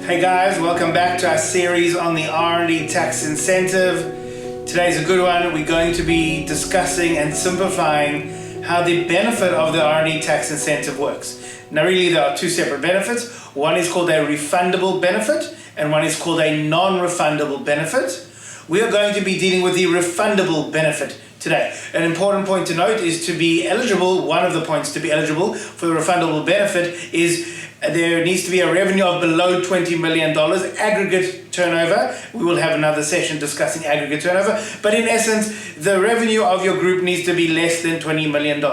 Hey guys, welcome back to our series on the R&D tax incentive. Today's a good one. We're going to be discussing and simplifying how the benefit of the R&D tax incentive works. Now really there are two separate benefits. One is called a refundable benefit and one is called a non-refundable benefit. We are going to be dealing with the refundable benefit today. An important point to note is to be eligible, one of the points to be eligible for the refundable benefit is there needs to be a revenue of below $20 million aggregate turnover. We will have another session discussing aggregate turnover, but in essence, the revenue of your group needs to be less than $20 million.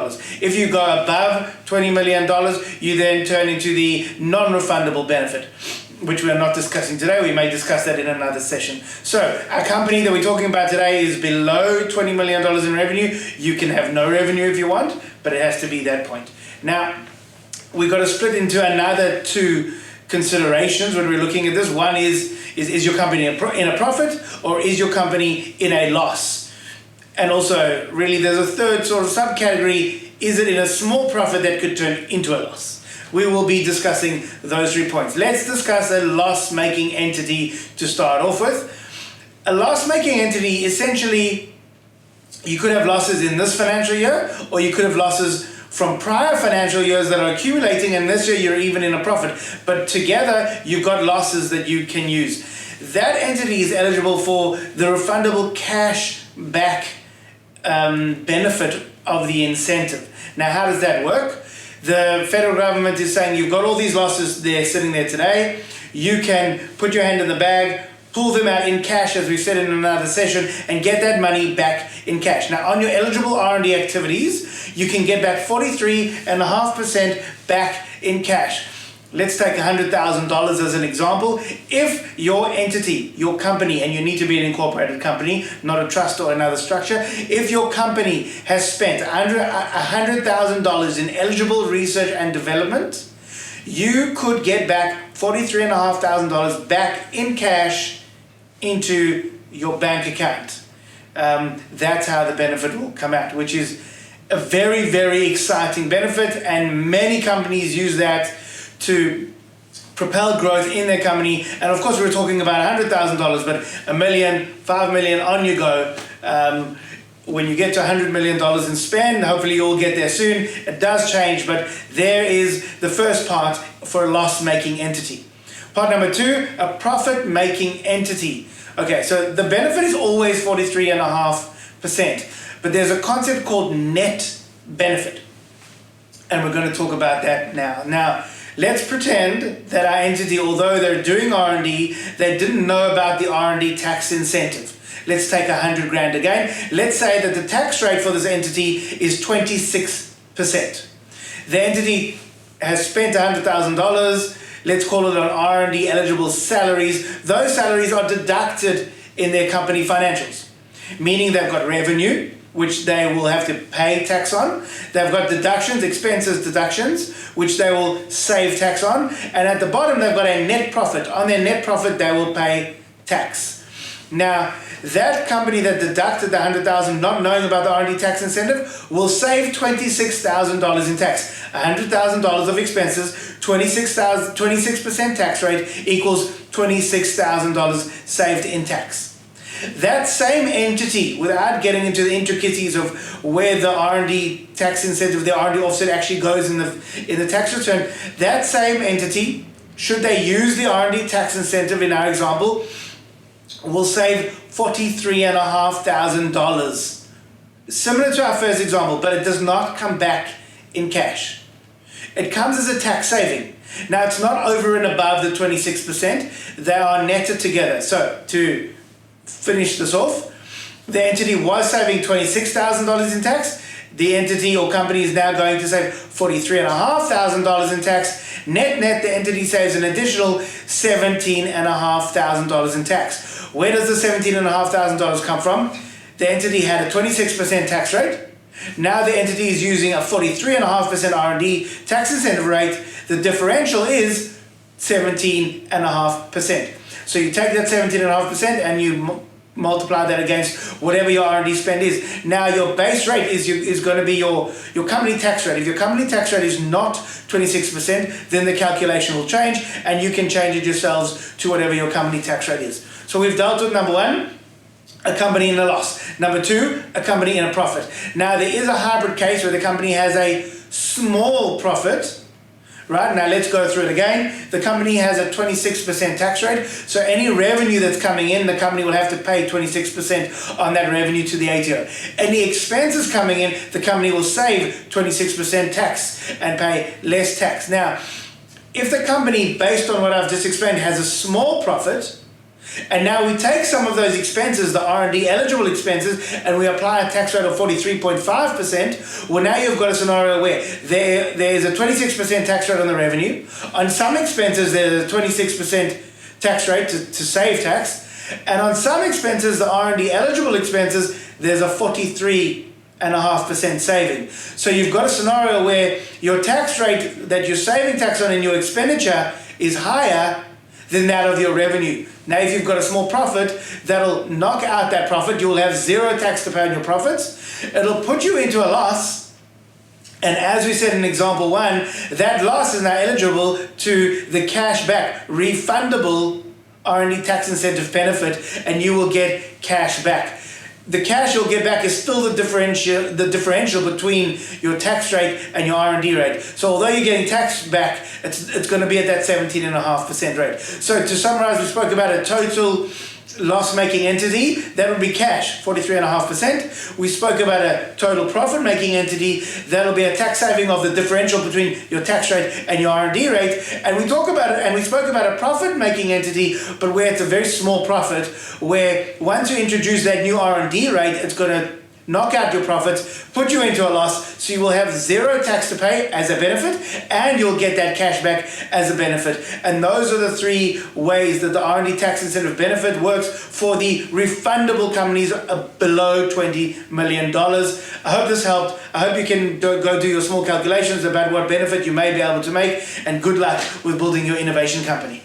If you go above $20 million, you then turn into the non-refundable benefit, which we are not discussing today. We may discuss that in another session. So our company that we're talking about today is below $20 million in revenue. You can have no revenue if you want, but it has to be that point. Now, we've got to split into another two considerations when we're looking at this. One is your company in a profit or is your company in a loss? And also, really, there's a third sort of subcategory. Is it in a small profit that could turn into a loss? We will be discussing those 3 points. Let's discuss a loss-making entity to start off with. A loss-making entity, essentially, you could have losses in this financial year or you could have losses from prior financial years that are accumulating, and this year you're even in a profit. But together, you've got losses that you can use. That entity is eligible for the refundable cash back benefit of the incentive. Now, how does that work? The federal government is saying you've got all these losses there sitting there today. You can put your hand in the bag, pull them out in cash, as we said in another session, and get that money back in cash. Now, on your eligible R&D activities, you can get back 43.5% back in cash. Let's take $100,000 as an example. If your entity, your company, and you need to be an incorporated company, not a trust or another structure, if your company has spent $100,000 in eligible research and development, you could get back $43,500 back in cash into your bank account. That's how the benefit will come out, which is a very, very exciting benefit, and many companies use that to propel growth in their company. And of course, we're talking about $100,000, but $1 million, $5 million, on you go. When you get to $100 million in spend, hopefully you'll get there soon. It does change, but there is the first part for a loss-making entity. Part number two, a profit-making entity. Okay, so the benefit is always 43.5%, but there's a concept called net benefit, and we're going to talk about that now. Now, let's pretend that our entity, although they're doing R&D, they didn't know about the R&D tax incentive. Let's take 100 grand again. Let's say that the tax rate for this entity is 26%. The entity has spent $100,000. Let's call it on R&D eligible salaries. Those salaries are deducted in their company financials, meaning they've got revenue, which they will have to pay tax on. They've got deductions, expenses deductions, which they will save tax on. And at the bottom, they've got a net profit. On their net profit, they will pay tax. Now, that company that deducted the $100,000, not knowing about the R&D tax incentive, will save $26,000 in tax. $100,000 of expenses, 26% tax rate equals $26,000 saved in tax. That same entity, without getting into the intricacies of where the R&D tax incentive, the R&D offset actually goes in the tax return, that same entity, should they use the R&D tax incentive in our example, will save $43,500. Similar to our first example, but it does not come back in cash. It comes as a tax saving. Now, it's not over and above the 26%. They are netted together. So, to finish this off, the entity was saving $26,000 in tax. The entity or company is now going to save $43,500 in tax. Net, the entity saves an additional $17,500 in tax. Where does the $17,500 come from? The entity had a 26% tax rate. Now the entity is using a 43.5% R&D tax incentive rate. The differential is 17.5%. So you take that 17.5% and you multiply that against whatever your R&D spend is. Now your base rate is going to be your company tax rate. If your company tax rate is not 26%, then the calculation will change, and you can change it yourselves to whatever your company tax rate is. So we've dealt with number one, a company in a loss. Number two, a company in a profit. Now there is a hybrid case where the company has a small profit. Right, now let's go through it again. The company has a 26% tax rate, so any revenue that's coming in, the company will have to pay 26% on that revenue to the ATO. Any expenses coming in, the company will save 26% tax and pay less tax. Now, if the company, based on what I've just explained, has a small profit, and now we take some of those expenses, the R&D eligible expenses, and we apply a tax rate of 43.5%. Well, now you've got a scenario where there's a 26% tax rate on the revenue. On some expenses, there's a 26% tax rate to save tax. And on some expenses, the R&D eligible expenses, there's a 43.5% saving. So you've got a scenario where your tax rate that you're saving tax on in your expenditure is higher than that of your revenue. Now, if you've got a small profit, that'll knock out that profit. You'll have zero tax to pay on your profits. It'll put you into a loss. And as we said in example one, that loss is now eligible to the cash back, refundable R&D tax incentive benefit, and you will get cash back. The cash you'll get back is still the differential between your tax rate and your R&D rate. So although you're getting tax back, it's going to be at that 17.5% rate. So to summarize, we spoke about a total loss-making entity. That would be cash, 43.5%. We spoke about a total profit-making entity. That'll be a tax saving of the differential between your tax rate and your R&D rate. And we spoke about a profit-making entity, but where it's a very small profit, where once you introduce that new R&D rate, it's going to knock out your profits, put you into a loss, so you will have zero tax to pay as a benefit, and you'll get that cash back as a benefit. And those are the three ways that the R&D tax incentive benefit works for the refundable companies below $20 million. I hope this helped. I hope you can go do your small calculations about what benefit you may be able to make, and good luck with building your innovation company.